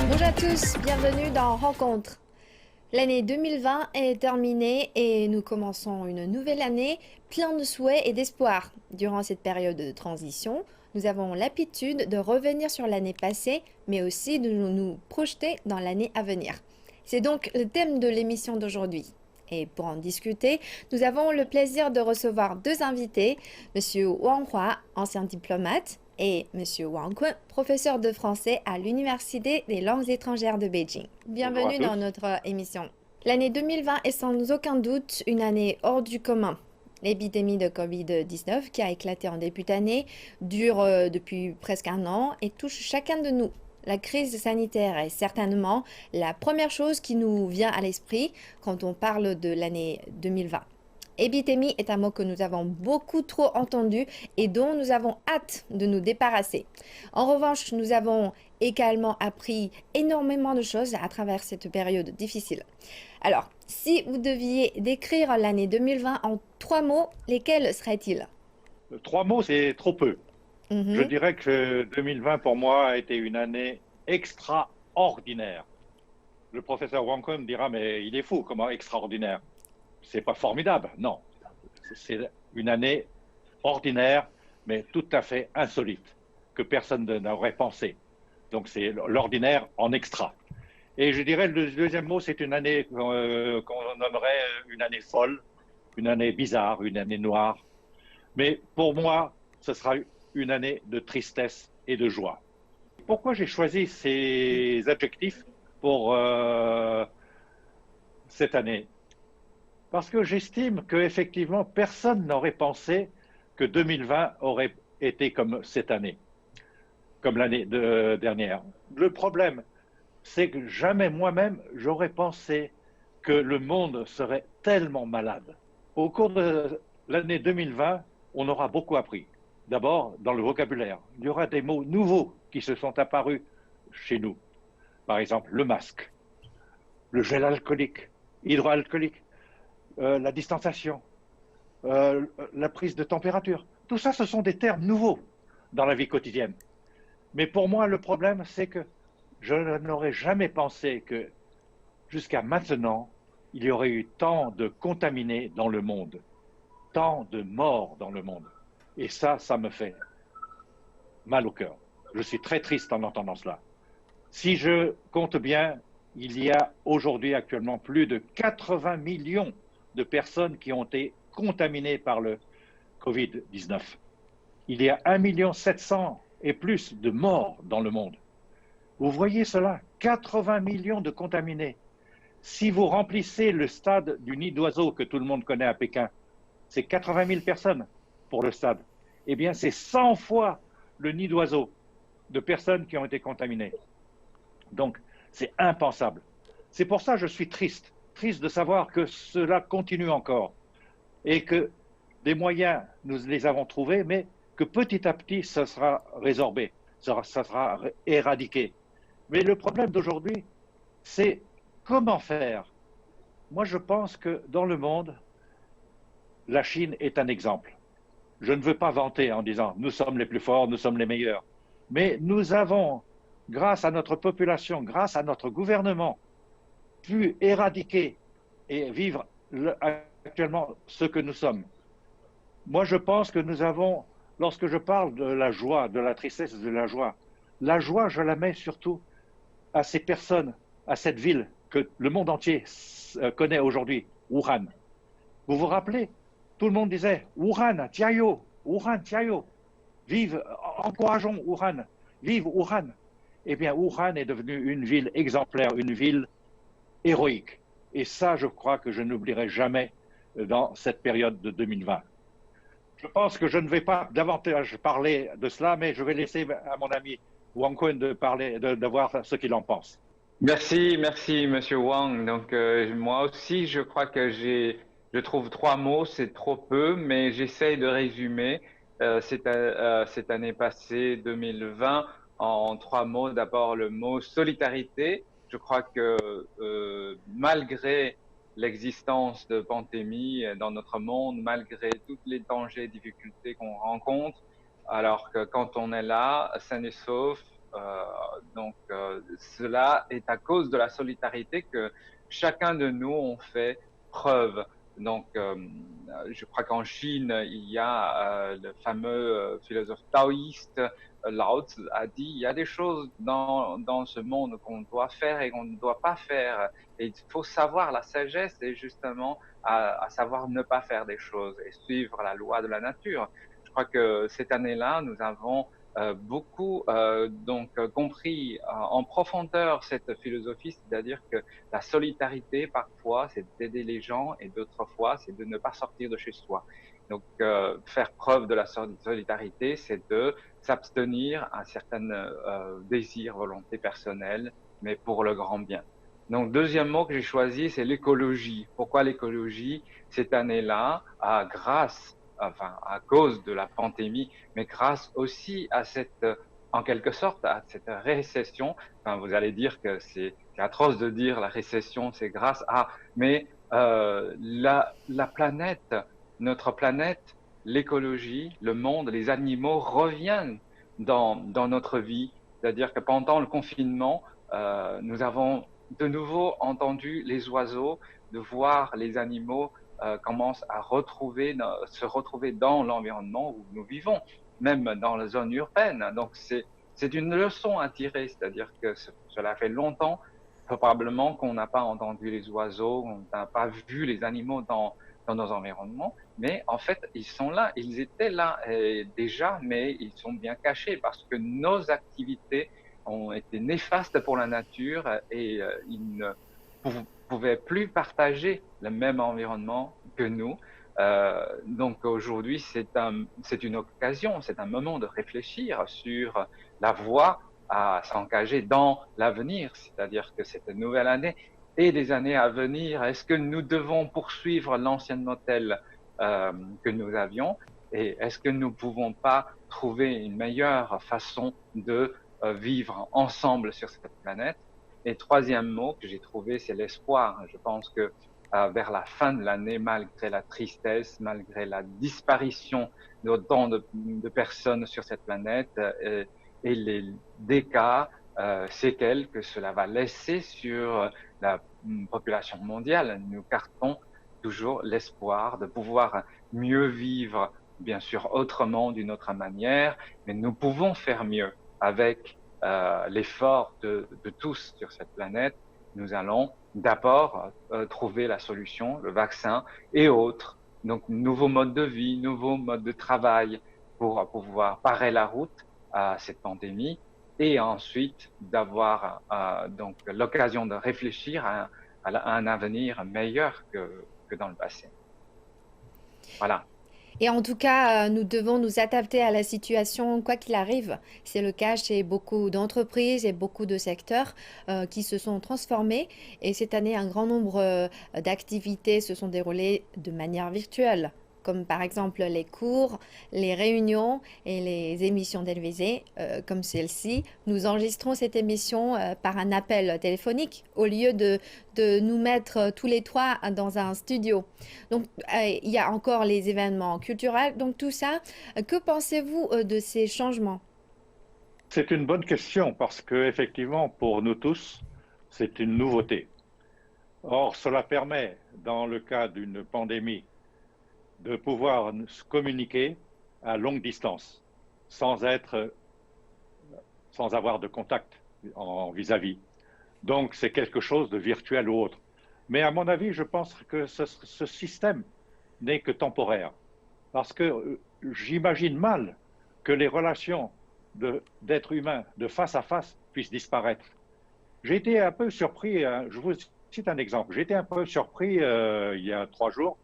Bonjour à tous, bienvenue dans Rencontre. L'année 2020 est terminée et nous commençons une nouvelle année plein de souhaits et d'espoir. Durant cette période de transition, nous avons l'habitude de revenir sur l'année passée, mais aussi de nous projeter dans l'année à venir. C'est donc le thème de l'émission d'aujourd'hui. Et pour en discuter, nous avons le plaisir de recevoir deux invités, Monsieur Wang Hua, ancien diplomate, et Monsieur Wang Kun, professeur de français à l'Université des langues étrangères de Beijing. Bonjour à Bienvenue dans tous. notre émission. L'année 2020 est sans aucun doute une année hors du commun. L'épidémie de Covid-19 qui a éclaté en début d'année dure depuis presque un an et touche chacun de nous. La crise sanitaire est certainement la première chose qui nous vient à l'esprit quand on parle de l'année 2020. Épidémie est un mot que nous avons beaucoup trop entendu et dont nous avons hâte de nous débarrasser. En revanche, nous avons également appris énormément de choses à travers cette période difficile. Alors, si vous deviez décrire l'année 2020 en 3 mots, lesquels seraient-ils? 3 mots, c'est trop peu. Je Mhm. dirais que 2020 pour moi a été une année extraordinaire. Le professeur Wang Kun me dira, mais il est fou, comment extraordinaire? C'est pas formidable, non. C'est une année ordinaire, mais tout à fait insolite, que personne n'aurait pensé. Donc c'est l'ordinaire en extra. Et je dirais le deuxième mot, c'est une année qu'on nommerait une année folle, une année bizarre, une année noire. Mais pour moi, ce sera une année de tristesse et de joie. Pourquoi j'ai choisi ces adjectifs pour cette année? Parce que j'estime qu'effectivement, personne n'aurait pensé que 2020 aurait été comme cette année, comme l'année dernière. Le problème, c'est que jamais moi-même, j'aurais pensé que le monde serait tellement malade. Au cours de l'année 2020, on aura beaucoup appris. D'abord, dans le vocabulaire, il y aura des mots nouveaux qui se sont apparus chez nous. Par exemple, le masque, le gel alcoolique, hydroalcoolique, la distanciation, la prise de température. Tout ça, ce sont des termes nouveaux dans la vie quotidienne. Mais pour moi, le problème, c'est que je n'aurais jamais pensé que jusqu'à maintenant, il y aurait eu tant de contaminés dans le monde, tant de morts dans le monde. Et ça me fait mal au cœur. Je suis très triste en entendant cela. Si je compte bien, il y a aujourd'hui actuellement plus de 80 millions de personnes qui ont été contaminées par le Covid-19. Il y a 1,7 million et plus de morts dans le monde. Vous voyez cela, 80 millions de contaminés. Si vous remplissez le stade du Nid d'Oiseau que tout le monde connaît à Pékin, c'est 80 000 personnes pour le stade. Eh bien, c'est 100 fois le Nid d'Oiseau de personnes qui ont été contaminées. Donc, c'est impensable. C'est pour ça que je suis triste, triste de savoir que cela continue encore et que des moyens, nous les avons trouvés, mais que petit à petit, ça sera résorbé, ça sera éradiqué. Mais le problème d'aujourd'hui, c'est comment faire. Moi, je pense que dans le monde, la Chine est un exemple. Je ne veux pas vanter en disant nous sommes les plus forts, nous sommes les meilleurs. Mais nous avons, grâce à notre population, grâce à notre gouvernement, pu éradiquer et vivre actuellement ce que nous sommes. Moi, je pense que nous avons, lorsque je parle de la joie, de la tristesse, de la joie, je la mets surtout à ces personnes, à cette ville que le monde entier connaît aujourd'hui, Wuhan. Vous vous rappelez, tout le monde disait Wuhan, Tiayo, vive, encourageons Wuhan, vive Wuhan. Eh bien, Wuhan est devenue une ville exemplaire, une ville héroïque. Et ça, je crois que je n'oublierai jamais dans cette période de 2020. Je pense que je ne vais pas davantage parler de cela, mais je vais laisser à mon ami Wang Kun de parler, de voir ce qu'il en pense. Merci, Monsieur Wang. Donc moi aussi, je crois que je trouve 3 mots, c'est trop peu, mais j'essaye de résumer cette année passée 2020 en 3 mots. D'abord, le mot solidarité. Je crois que malgré l'existence de pandémies dans notre monde, malgré tous les dangers et difficultés qu'on rencontre, alors que quand on est là, sain et sauf, donc cela est à cause de la solidarité que chacun de nous ont fait preuve. Donc, je crois qu'en Chine, il y a le fameux philosophe taoïste Lao Tzu a dit, il y a des choses dans ce monde qu'on doit faire et qu'on ne doit pas faire. Et il faut savoir, la sagesse est justement à savoir ne pas faire des choses et suivre la loi de la nature. Je crois que cette année-là, nous avons beaucoup compris en profondeur cette philosophie, c'est-à-dire que la solidarité parfois c'est d'aider les gens et d'autres fois c'est de ne pas sortir de chez soi. Donc faire preuve de la solidarité, c'est de s'abstenir à certains désirs, volontés personnelles, mais pour le grand bien. Donc deuxième mot que j'ai choisi, c'est l'écologie. Pourquoi l'écologie? Cette année-là, à cause de la pandémie, mais grâce aussi à en quelque sorte, à cette récession. Enfin, vous allez dire que c'est atroce de dire la récession, c'est grâce à, mais la planète, notre planète, l'écologie, le monde, les animaux reviennent dans notre vie. C'est-à-dire que pendant le confinement, nous avons de nouveau entendu les oiseaux, de voir les animaux commencent à se retrouver dans l'environnement où nous vivons, même dans la zone urbaine. Donc c'est une leçon à tirer, c'est-à-dire que cela fait longtemps probablement qu'on n'a pas entendu les oiseaux, on n'a pas vu les animaux dans nos environnements, mais en fait ils sont là, ils étaient là déjà, mais ils sont bien cachés parce que nos activités ont été néfastes pour la nature et ils ne pouvaient plus partager le même environnement que nous. Donc aujourd'hui, c'est une occasion, c'est un moment de réfléchir sur la voie à s'engager dans l'avenir, c'est-à-dire que cette nouvelle année et des années à venir, est-ce que nous devons poursuivre l'ancien modèle que nous avions et est-ce que nous ne pouvons pas trouver une meilleure façon de vivre ensemble sur cette planète? Et troisième mot que j'ai trouvé, c'est l'espoir. Je pense que vers la fin de l'année, malgré la tristesse, malgré la disparition d'autant de personnes sur cette planète et les dégâts, séquelles que cela va laisser sur la population mondiale, nous gardons toujours l'espoir de pouvoir mieux vivre, bien sûr autrement, d'une autre manière, mais nous pouvons faire mieux avec l'effort de tous sur cette planète. Nous allons d'abord trouver la solution, le vaccin et autres, donc nouveaux modes de vie, nouveaux modes de travail pour pouvoir parer la route à cette pandémie et ensuite d'avoir donc l'occasion de réfléchir à un avenir meilleur que dans le passé. Voilà. Et en tout cas, nous devons nous adapter à la situation quoi qu'il arrive. C'est le cas chez beaucoup d'entreprises et beaucoup de secteurs qui se sont transformés. Et cette année, un grand nombre d'activités se sont déroulées de manière virtuelle, comme par exemple les cours, les réunions et les émissions télévisées comme celle-ci. Nous enregistrons cette émission par un appel téléphonique au lieu de nous mettre tous les trois dans un studio. Donc, il y a encore les événements culturels. Donc, tout ça, que pensez-vous de ces changements? C'est une bonne question parce que effectivement, pour nous tous, c'est une nouveauté. Or, cela permet, dans le cas d'une pandémie, de pouvoir se communiquer à longue distance, sans avoir de contact en vis-à-vis. Donc, c'est quelque chose de virtuel ou autre. Mais à mon avis, je pense que ce système n'est que temporaire. Parce que j'imagine mal que les relations d'êtres humains de face à face puissent disparaître. J'ai été un peu surpris, je vous cite un exemple, j'ai été un peu surpris il y a 3 jours,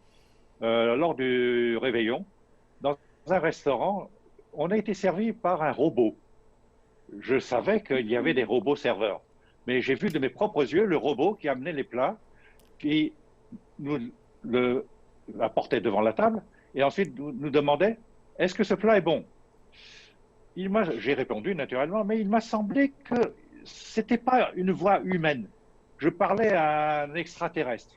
lors du réveillon, dans un restaurant, on a été servi par un robot. Je savais qu'il y avait des robots serveurs, mais j'ai vu de mes propres yeux le robot qui amenait les plats, qui nous apportait devant la table, et ensuite nous demandait « Est-ce que ce plat est bon ?» J'ai répondu naturellement, mais il m'a semblé que ce n'était pas une voix humaine. Je parlais à un extraterrestre.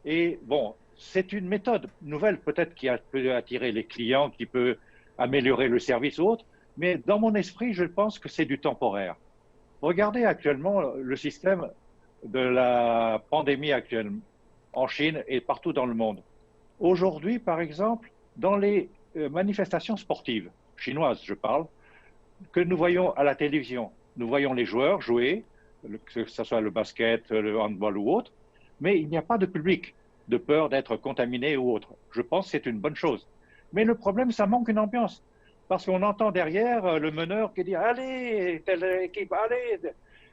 Et bon, c'est une méthode nouvelle peut-être qui peut attirer les clients, qui peut améliorer le service ou autre, mais dans mon esprit, je pense que c'est du temporaire. Regardez actuellement le système de la pandémie actuelle en Chine et partout dans le monde. Aujourd'hui, par exemple, dans les manifestations sportives chinoises, je parle, que nous voyons à la télévision, nous voyons les joueurs jouer, que ce soit le basket, le handball ou autre, mais il n'y a pas de public, de peur d'être contaminé ou autre. Je pense que c'est une bonne chose. Mais le problème, ça manque une ambiance. Parce qu'on entend derrière le meneur qui dit allez, telle équipe, allez.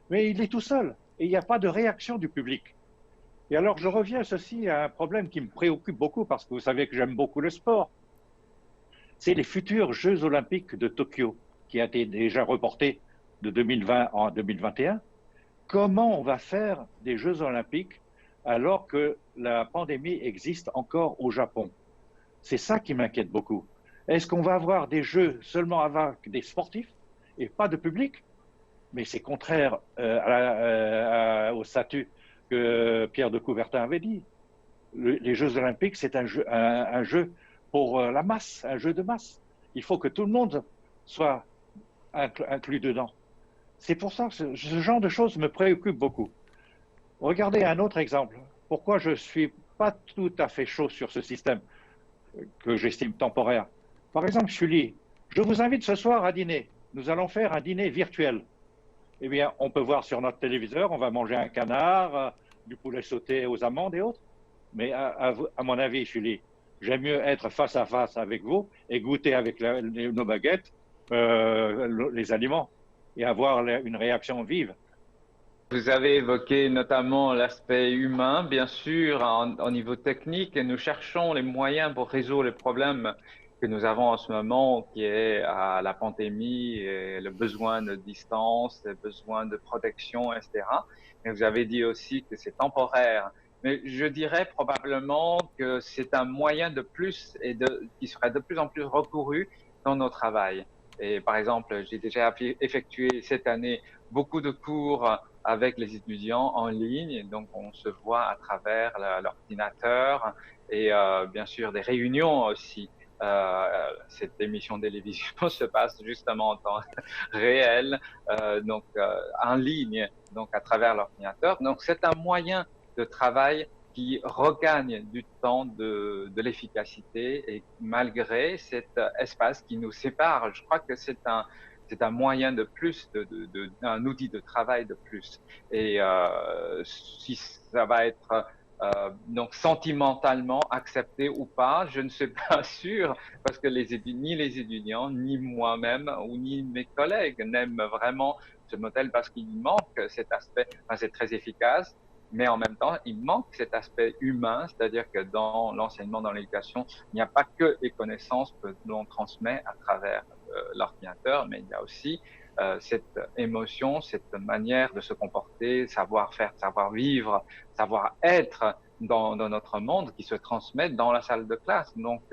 Mais il est tout seul et il n'y a pas de réaction du public. Et alors, je reviens ceci à un problème qui me préoccupe beaucoup parce que vous savez que j'aime beaucoup le sport. C'est les futurs Jeux Olympiques de Tokyo qui a été déjà reportés de 2020 en 2021. Comment on va faire des Jeux Olympiques alors que la pandémie existe encore au Japon? C'est ça qui m'inquiète beaucoup. Est-ce qu'on va avoir des Jeux seulement avec des sportifs et pas de public? Mais c'est contraire au statut que Pierre de Coubertin avait dit. Les Jeux Olympiques, c'est un jeu pour la masse, un jeu de masse. Il faut que tout le monde soit inclus dedans. C'est pour ça que ce genre de choses me préoccupe beaucoup. Regardez un autre exemple. Pourquoi je ne suis pas tout à fait chaud sur ce système que j'estime temporaire? Par exemple, Julie, je vous invite ce soir à dîner. Nous allons faire un dîner virtuel. Eh bien, on peut voir sur notre téléviseur, on va manger un canard, du poulet sauté aux amandes et autres. Mais à mon avis, Julie, j'aime mieux être face à face avec vous et goûter avec nos baguettes les aliments et avoir une réaction vive. Vous avez évoqué notamment l'aspect humain, bien sûr, au niveau technique, et nous cherchons les moyens pour résoudre les problèmes que nous avons en ce moment, qui est la pandémie et le besoin de distance, le besoin de protection, etc. Mais vous avez dit aussi que c'est temporaire. Mais je dirais probablement que c'est un moyen de plus et qui serait de plus en plus recouru dans nos travails. Et par exemple, j'ai déjà effectué cette année beaucoup de cours avec les étudiants en ligne. Donc, on se voit à travers l'ordinateur et bien sûr des réunions aussi. Cette émission de télévision se passe justement en temps réel, donc en ligne, donc à travers l'ordinateur. Donc, c'est un moyen de travail qui regagne du temps de l'efficacité et malgré cet espace qui nous sépare, je crois que c'est un moyen de plus, un outil de travail de plus. Et si ça va être donc sentimentalement accepté ou pas, je ne suis pas sûr parce que ni les étudiants, ni moi-même ou ni mes collègues n'aiment vraiment ce modèle parce qu'il manque cet aspect. Enfin, c'est très efficace, mais en même temps, il manque cet aspect humain, c'est-à-dire que dans l'enseignement, dans l'éducation, il n'y a pas que les connaissances que l'on transmet à travers l'ordinateur, mais il y a aussi cette émotion, cette manière de se comporter, savoir faire, savoir vivre, savoir être dans notre monde qui se transmet dans la salle de classe. Donc,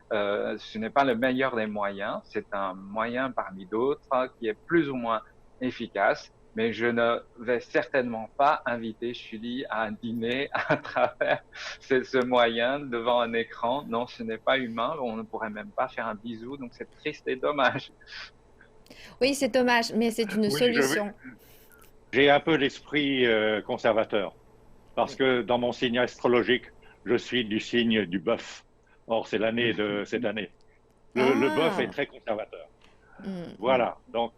ce n'est pas le meilleur des moyens, c'est un moyen parmi d'autres qui est plus ou moins efficace, mais je ne vais certainement pas inviter Julie à un dîner à travers ce moyen devant un écran. Non, ce n'est pas humain, on ne pourrait même pas faire un bisou, donc c'est triste et dommage. Oui, c'est dommage, mais c'est une Oui, solution. j'ai un peu l'esprit conservateur, parce que dans mon signe astrologique, je suis du signe du bœuf. Or, c'est l'année de cette année. Le bœuf est Ah, très conservateur. mm. Voilà, donc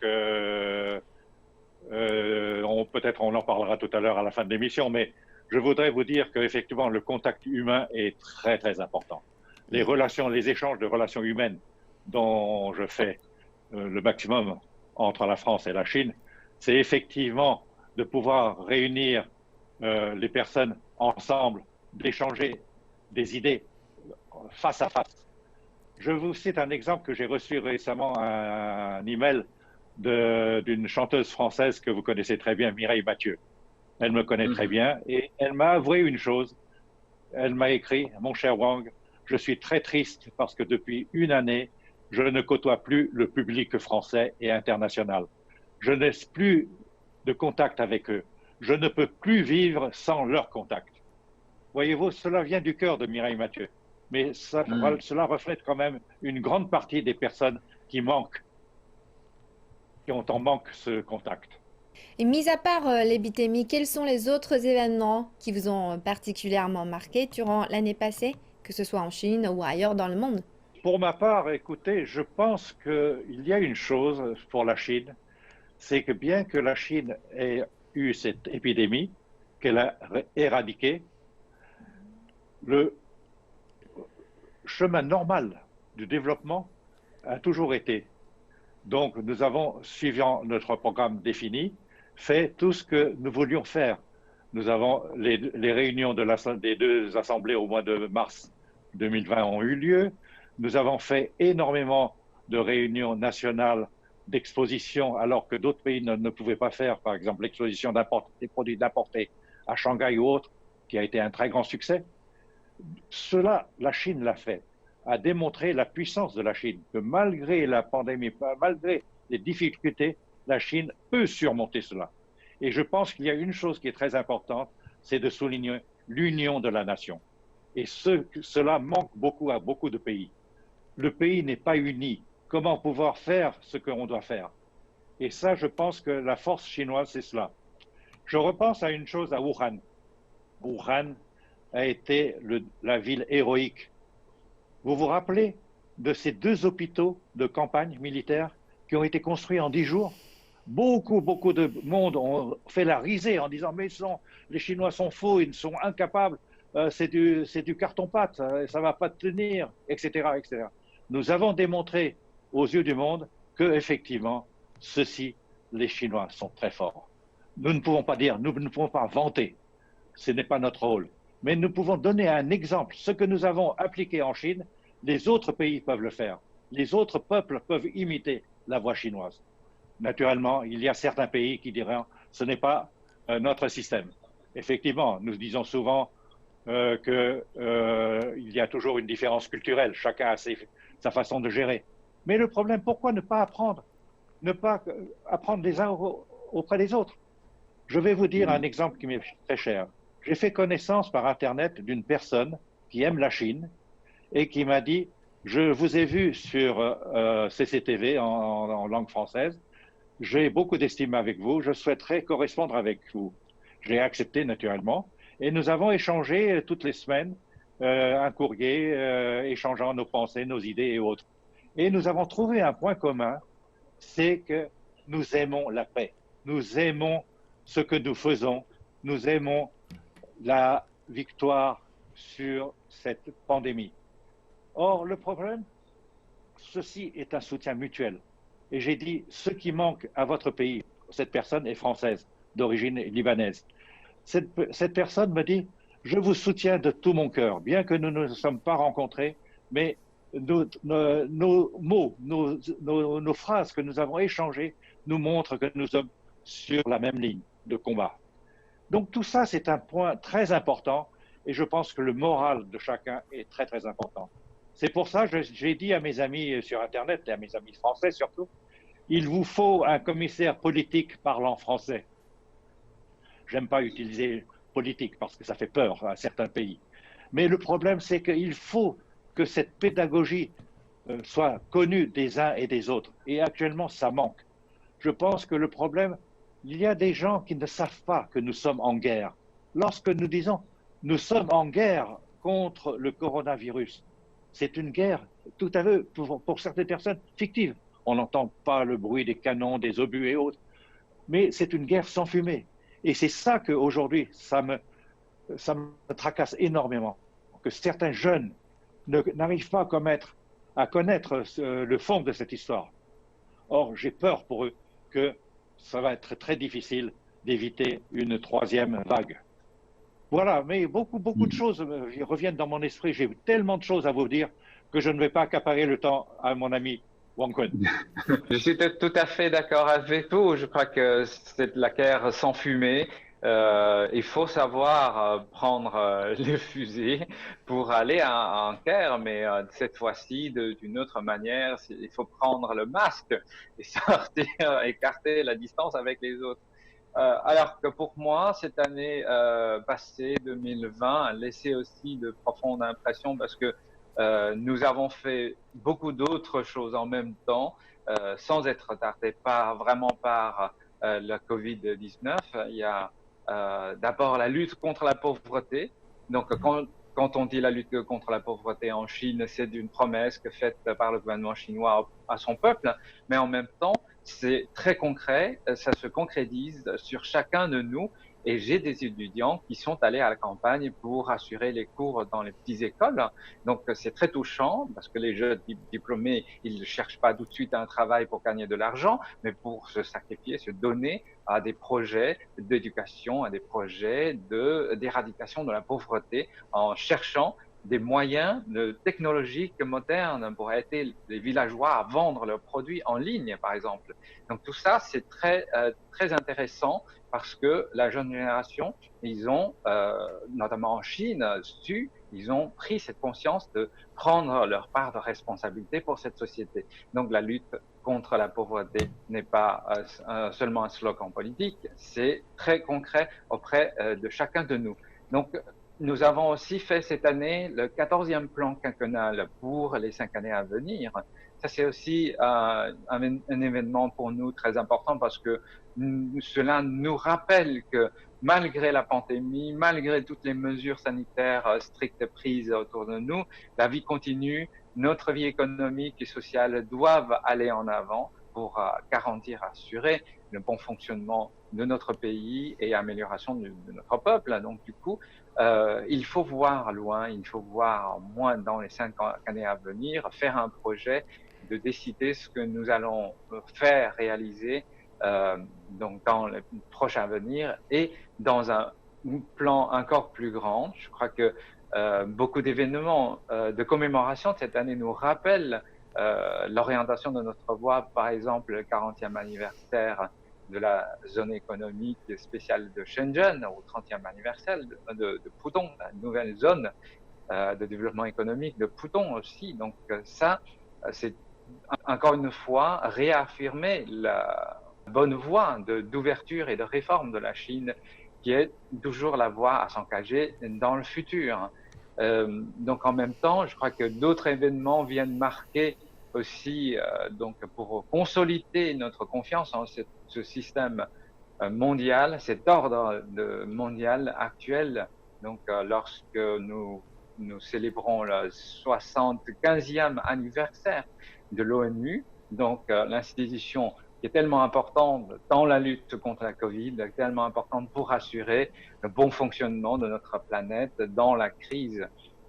peut-être on en parlera tout à l'heure à la fin de l'émission, mais je voudrais vous dire qu'effectivement, le contact humain est très, très important. Les relations, les échanges de relations humaines dont je fais le maximum entre la France et la Chine, c'est effectivement de pouvoir réunir les personnes ensemble, d'échanger des idées face à face. Je vous cite un exemple que j'ai reçu récemment, un email d'une chanteuse française que vous connaissez très bien, Mireille Mathieu. Elle me connaît très bien et elle m'a avoué une chose. Elle m'a écrit, mon cher Wang, je suis très triste parce que depuis une année, je ne côtoie plus le public français et international. Je n'ai plus de contact avec eux. Je ne peux plus vivre sans leur contact. Voyez-vous, cela vient du cœur de Mireille Mathieu. Mais cela reflète quand même une grande partie des personnes qui ont en manque ce contact. Et mis à part l'épidémie, quels sont les autres événements qui vous ont particulièrement marqué durant l'année passée, que ce soit en Chine ou ailleurs dans le monde? Pour ma part, écoutez, je pense qu'il y a une chose pour la Chine, c'est que bien que la Chine ait eu cette épidémie, qu'elle a éradiquée, le chemin normal du développement a toujours été. Donc, nous avons, suivant notre programme défini, fait tout ce que nous voulions faire. Nous avons les réunions des deux assemblées au mois de mars 2020 ont eu lieu. Nous avons fait énormément de réunions nationales d'exposition alors que d'autres pays ne pouvaient pas faire, par exemple l'exposition des produits d'importés à Shanghai ou autre, qui a été un très grand succès. Cela, la Chine l'a fait, a démontré la puissance de la Chine, que malgré la pandémie, malgré les difficultés, la Chine peut surmonter cela. Et je pense qu'il y a une chose qui est très importante, c'est de souligner l'union de la nation. Et cela manque beaucoup à beaucoup de pays. Le pays n'est pas uni. Comment pouvoir faire ce qu'on doit faire? Et ça, je pense que la force chinoise, c'est cela. Je repense à une chose à Wuhan. Wuhan a été la ville héroïque. Vous vous rappelez de ces deux hôpitaux de campagne militaire qui ont été construits en 10 jours? Beaucoup de monde ont fait la risée en disant mais les Chinois sont faux, ils sont incapables, c'est du carton-pâte, ça ne va pas tenir, etc., etc. Nous avons démontré aux yeux du monde que effectivement, les Chinois sont très forts. Nous ne pouvons pas dire, nous ne pouvons pas vanter, ce n'est pas notre rôle. Mais nous pouvons donner un exemple. Ce que nous avons appliqué en Chine, les autres pays peuvent le faire. Les autres peuples peuvent imiter la voie chinoise. Naturellement, il y a certains pays qui diront ce n'est pas notre système. Effectivement, nous disons souvent qu'il y a toujours une différence culturelle. Chacun a sa façon de gérer. Mais le problème, pourquoi ne pas apprendre les uns auprès des autres? Je vais vous dire un exemple qui m'est très cher. J'ai fait connaissance par Internet d'une personne qui aime la Chine et qui m'a dit, je vous ai vu sur CCTV en langue française, j'ai beaucoup d'estime avec vous, je souhaiterais correspondre avec vous. J'ai accepté naturellement et nous avons échangé toutes les semaines un courrier échangeant nos pensées, nos idées et autres. Et nous avons trouvé un point commun, c'est que nous aimons la paix, nous aimons ce que nous faisons, nous aimons la victoire sur cette pandémie. Or, le problème, ceci est un soutien mutuel. Et j'ai dit, ce qui manque à votre pays, cette personne est française, d'origine libanaise. Cette personne me dit, je vous soutiens de tout mon cœur, bien que nous ne nous sommes pas rencontrés, mais nos mots, nos phrases que nous avons échangées nous montrent que nous sommes sur la même ligne de combat. Donc tout ça, c'est un point très important et je pense que le moral de chacun est très, très important. C'est pour ça que j'ai dit à mes amis sur Internet et à mes amis français surtout, il vous faut un commissaire politique parlant français. J'aime pas utiliser politique parce que ça fait peur à certains pays. Mais le problème, c'est qu'il faut que cette pédagogie soit connue des uns et des autres. Et actuellement, ça manque. Je pense que le problème, il y a des gens qui ne savent pas que nous sommes en guerre. Lorsque nous disons nous sommes en guerre contre le coronavirus, c'est une guerre tout à fait, pour certaines personnes, fictive. On n'entend pas le bruit des canons, des obus et autres. Mais c'est une guerre sans fumée. Et c'est ça qu'aujourd'hui, ça me tracasse énormément. Que certains jeunes n'arrivent pas à connaître le fond de cette histoire. Or, j'ai peur pour eux que ça va être très difficile d'éviter une troisième vague. Voilà, mais beaucoup de choses reviennent dans mon esprit. J'ai tellement de choses à vous dire que je ne vais pas accaparer le temps à mon ami Wang Kun. Je suis tout à fait d'accord avec vous. Je crois que c'est la guerre sans fumée. Il faut savoir prendre le fusil pour aller en guerre, mais cette fois-ci d'une autre manière. Il faut prendre le masque et sortir, écarter la distance avec les autres. Alors que pour moi, cette année passée, 2020, a laissé aussi de profondes impressions parce que nous avons fait beaucoup d'autres choses en même temps, sans être retardés vraiment par la Covid-19. Il y a d'abord la lutte contre la pauvreté. Donc, quand on dit la lutte contre la pauvreté en Chine, c'est une promesse faite par le gouvernement chinois à son peuple, mais en même temps, c'est très concret, ça se concrétise sur chacun de nous. Et j'ai des étudiants qui sont allés à la campagne pour assurer les cours dans les petites écoles. Donc, c'est très touchant parce que les jeunes diplômés, ils ne cherchent pas tout de suite un travail pour gagner de l'argent, mais pour se sacrifier, se donner à des projets d'éducation, à des projets d'éradication de la pauvreté en cherchant des moyens technologiques modernes pour aider les villageois à vendre leurs produits en ligne, par exemple. Donc tout ça, c'est très intéressant parce que la jeune génération, ils ont, notamment en Chine, ils ont pris cette conscience de prendre leur part de responsabilité pour cette société. Donc la lutte contre la pauvreté n'est pas seulement un slogan politique, c'est très concret auprès de chacun de nous. Donc nous avons aussi fait cette année le 14e plan quinquennal pour les 5 années à venir. Ça, c'est aussi un événement pour nous très important parce que cela nous rappelle que malgré la pandémie, malgré toutes les mesures sanitaires strictes prises autour de nous, la vie continue, notre vie économique et sociale doivent aller en avant pour garantir, assurer le bon fonctionnement de notre pays et amélioration de notre peuple. Donc, du coup, il faut voir loin, il faut voir moins dans les 5 années à venir, faire un projet, de décider ce que nous allons faire réaliser donc dans le prochain avenir et dans un plan encore plus grand. Je crois que beaucoup d'événements de commémoration cette année nous rappellent l'orientation de notre voie, par exemple le 40e anniversaire de la zone économique spéciale de Shenzhen, au 30e anniversaire de Pudong, la nouvelle zone de développement économique de Pudong aussi. Donc ça, c'est encore une fois réaffirmer la bonne voie d'ouverture et de réforme de la Chine, qui est toujours la voie à s'engager dans le futur. Donc en même temps, je crois que d'autres événements viennent marquer aussi, donc pour consolider notre confiance en ce système mondial, cet ordre mondial actuel. Donc lorsque nous célébrons le 75e anniversaire de l'ONU, donc l'institution qui est tellement importante dans la lutte contre la Covid, tellement importante pour assurer le bon fonctionnement de notre planète dans la crise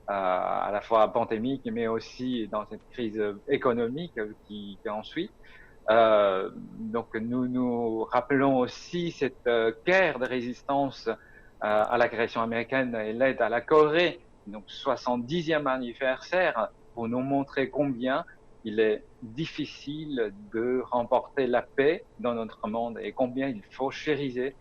à la fois pandémique, mais aussi dans cette crise économique qui ensuite. Donc nous rappelons aussi cette guerre de résistance à l'agression américaine et l'aide à la Corée, donc 70e anniversaire, pour nous montrer combien il est difficile de remporter la paix dans notre monde et combien il faut chérir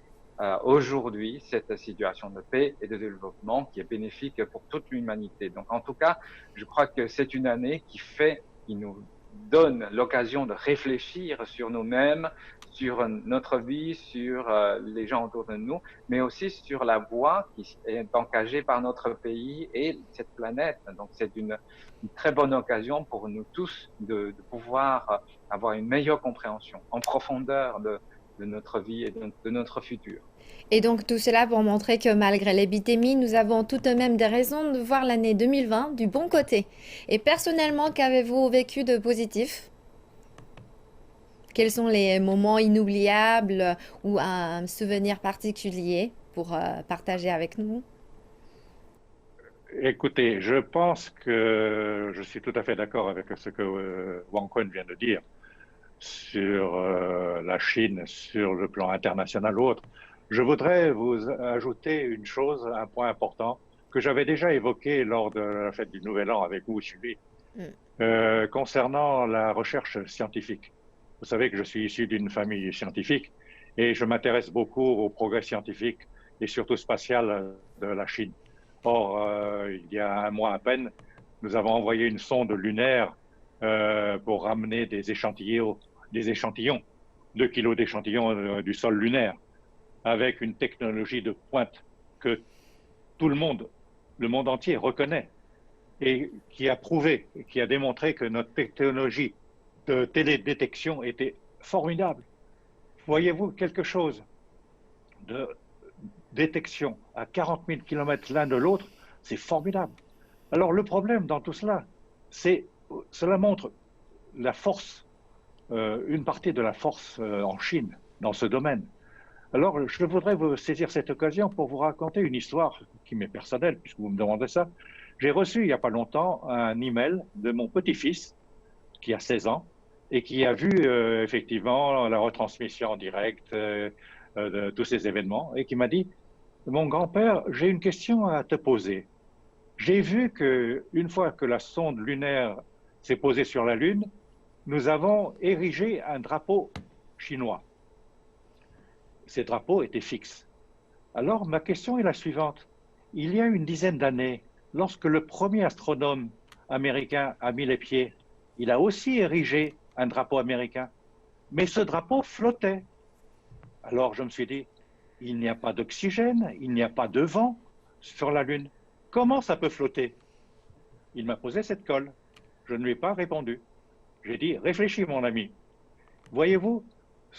aujourd'hui cette situation de paix et de développement qui est bénéfique pour toute l'humanité. Donc en tout cas, je crois que c'est une année qui nous donne l'occasion de réfléchir sur nous-mêmes, sur notre vie, sur les gens autour de nous, mais aussi sur la voie qui est engagée par notre pays et cette planète. Donc c'est une très bonne occasion pour nous tous de pouvoir avoir une meilleure compréhension en profondeur de notre vie et de notre futur. Et donc tout cela pour montrer que malgré l'épidémie, nous avons tout de même des raisons de voir l'année 2020 du bon côté. Et personnellement, qu'avez-vous vécu de positif? Quels sont les moments inoubliables ou un souvenir particulier pour partager avec nous? Écoutez, je pense que je suis tout à fait d'accord avec ce que Wang Kun vient de dire sur la Chine, sur le plan international ou autre. Je voudrais vous ajouter une chose, un point important que j'avais déjà évoqué lors de la fête du Nouvel An avec vous, Sylvie, concernant la recherche scientifique. Vous savez que je suis issu d'une famille scientifique et je m'intéresse beaucoup au progrès scientifique et surtout spatial de la Chine. Or, il y a un mois à peine, nous avons envoyé une sonde lunaire pour ramener des échantillons, 2 kilos d'échantillons du sol lunaire, avec une technologie de pointe que tout le monde entier reconnaît et qui a prouvé, qui a démontré que notre technologie de télédétection était formidable. Voyez-vous quelque chose de détection à 40 000 km l'un de l'autre, c'est formidable. Alors le problème dans tout cela, cela montre la force, une partie de la force en Chine dans ce domaine. Alors je voudrais vous saisir cette occasion pour vous raconter une histoire qui m'est personnelle, puisque vous me demandez ça. J'ai reçu il n'y a pas longtemps un email de mon petit-fils qui a 16 ans et qui a vu effectivement la retransmission en direct de tous ces événements et qui m'a dit: mon grand-père, j'ai une question à te poser. J'ai vu qu'une fois que la sonde lunaire s'est posée sur la Lune, nous avons érigé un drapeau chinois. Ces drapeaux étaient fixes. Alors ma question est la suivante. Il y a une dizaine d'années, lorsque le premier astronome américain a mis les pieds, il a aussi érigé un drapeau américain. Mais ce drapeau flottait. Alors je me suis dit, il n'y a pas d'oxygène, il n'y a pas de vent sur la Lune. Comment ça peut flotter? Il m'a posé cette colle. Je ne lui ai pas répondu. J'ai dit, réfléchis mon ami. Voyez-vous,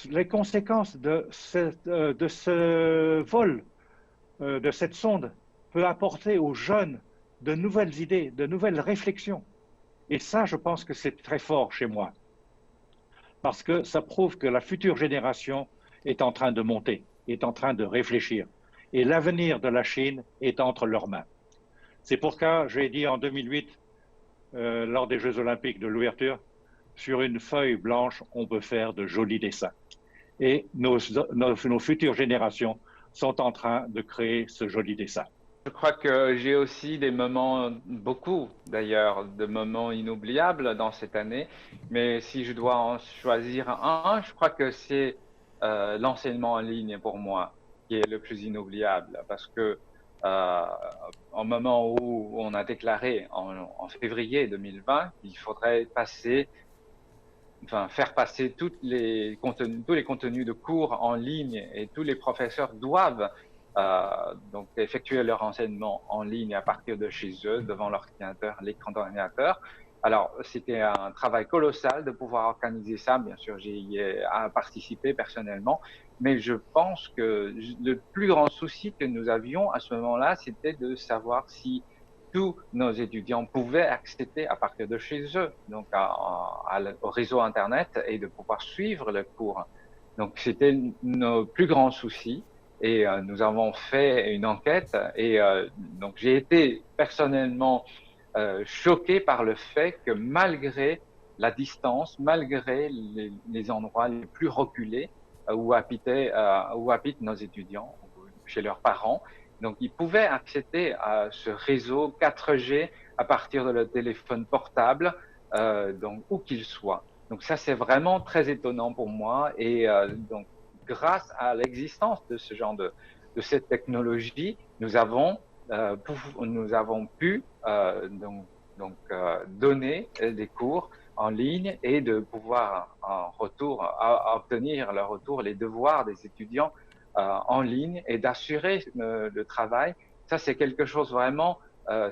les conséquences de ce vol, de cette sonde, peut apporter aux jeunes de nouvelles idées, de nouvelles réflexions. Et ça, je pense que c'est très fort chez moi. Parce que ça prouve que la future génération est en train de monter, est en train de réfléchir. Et l'avenir de la Chine est entre leurs mains. C'est pourquoi j'ai dit en 2008, lors des Jeux Olympiques de l'ouverture, sur une feuille blanche, on peut faire de jolis dessins. Et nos futures générations sont en train de créer ce joli dessin. Je crois que j'ai aussi des moments, beaucoup d'ailleurs, de moments inoubliables dans cette année. Mais si je dois en choisir un, je crois que c'est l'enseignement en ligne pour moi qui est le plus inoubliable. Parce que au moment où on a déclaré en février 2020 qu'il faudrait faire passer tous les contenus de cours en ligne et tous les professeurs doivent donc effectuer leur enseignement en ligne à partir de chez eux, devant l'ordinateur, l'écran d'ordinateur. Alors, c'était un travail colossal de pouvoir organiser ça. Bien sûr, j'y ai participé personnellement, mais je pense que le plus grand souci que nous avions à ce moment-là, c'était de savoir si tous nos étudiants pouvaient accéder à partir de chez eux, donc au réseau Internet, et de pouvoir suivre le cours. Donc, c'était nos plus grands soucis. Et nous avons fait une enquête et donc j'ai été personnellement choqué par le fait que malgré la distance, malgré les endroits les plus reculés où habitent nos étudiants, chez leurs parents, donc ils pouvaient accéder à ce réseau 4G à partir de leur téléphone portable, donc où qu'ils soient. Donc ça c'est vraiment très étonnant pour moi et donc grâce à l'existence de ce genre de cette technologie, nous avons pu donner des cours en ligne et de pouvoir en retour obtenir le retour, les devoirs des étudiants en ligne et d'assurer le travail. Ça, c'est quelque chose vraiment,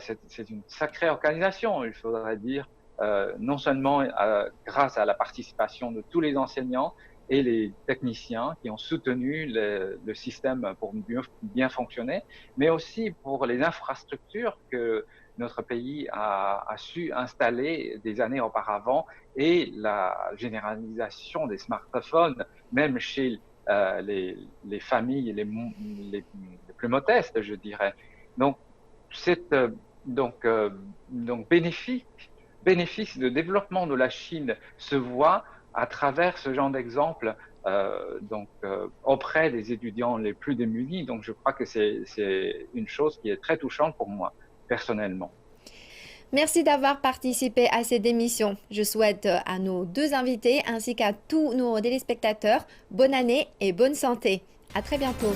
c'est une sacrée organisation, il faudrait dire, non seulement grâce à la participation de tous les enseignants, et les techniciens qui ont soutenu le système pour bien fonctionner, mais aussi pour les infrastructures que notre pays a su installer des années auparavant et la généralisation des smartphones, même chez les familles les plus modestes, je dirais. Donc, c'est donc bénéfice de développement de la Chine se voit à travers ce genre d'exemple auprès des étudiants les plus démunis. Donc je crois que c'est une chose qui est très touchante pour moi, personnellement. Merci d'avoir participé à cette émission. Je souhaite à nos deux invités ainsi qu'à tous nos téléspectateurs bonne année et bonne santé. À très bientôt.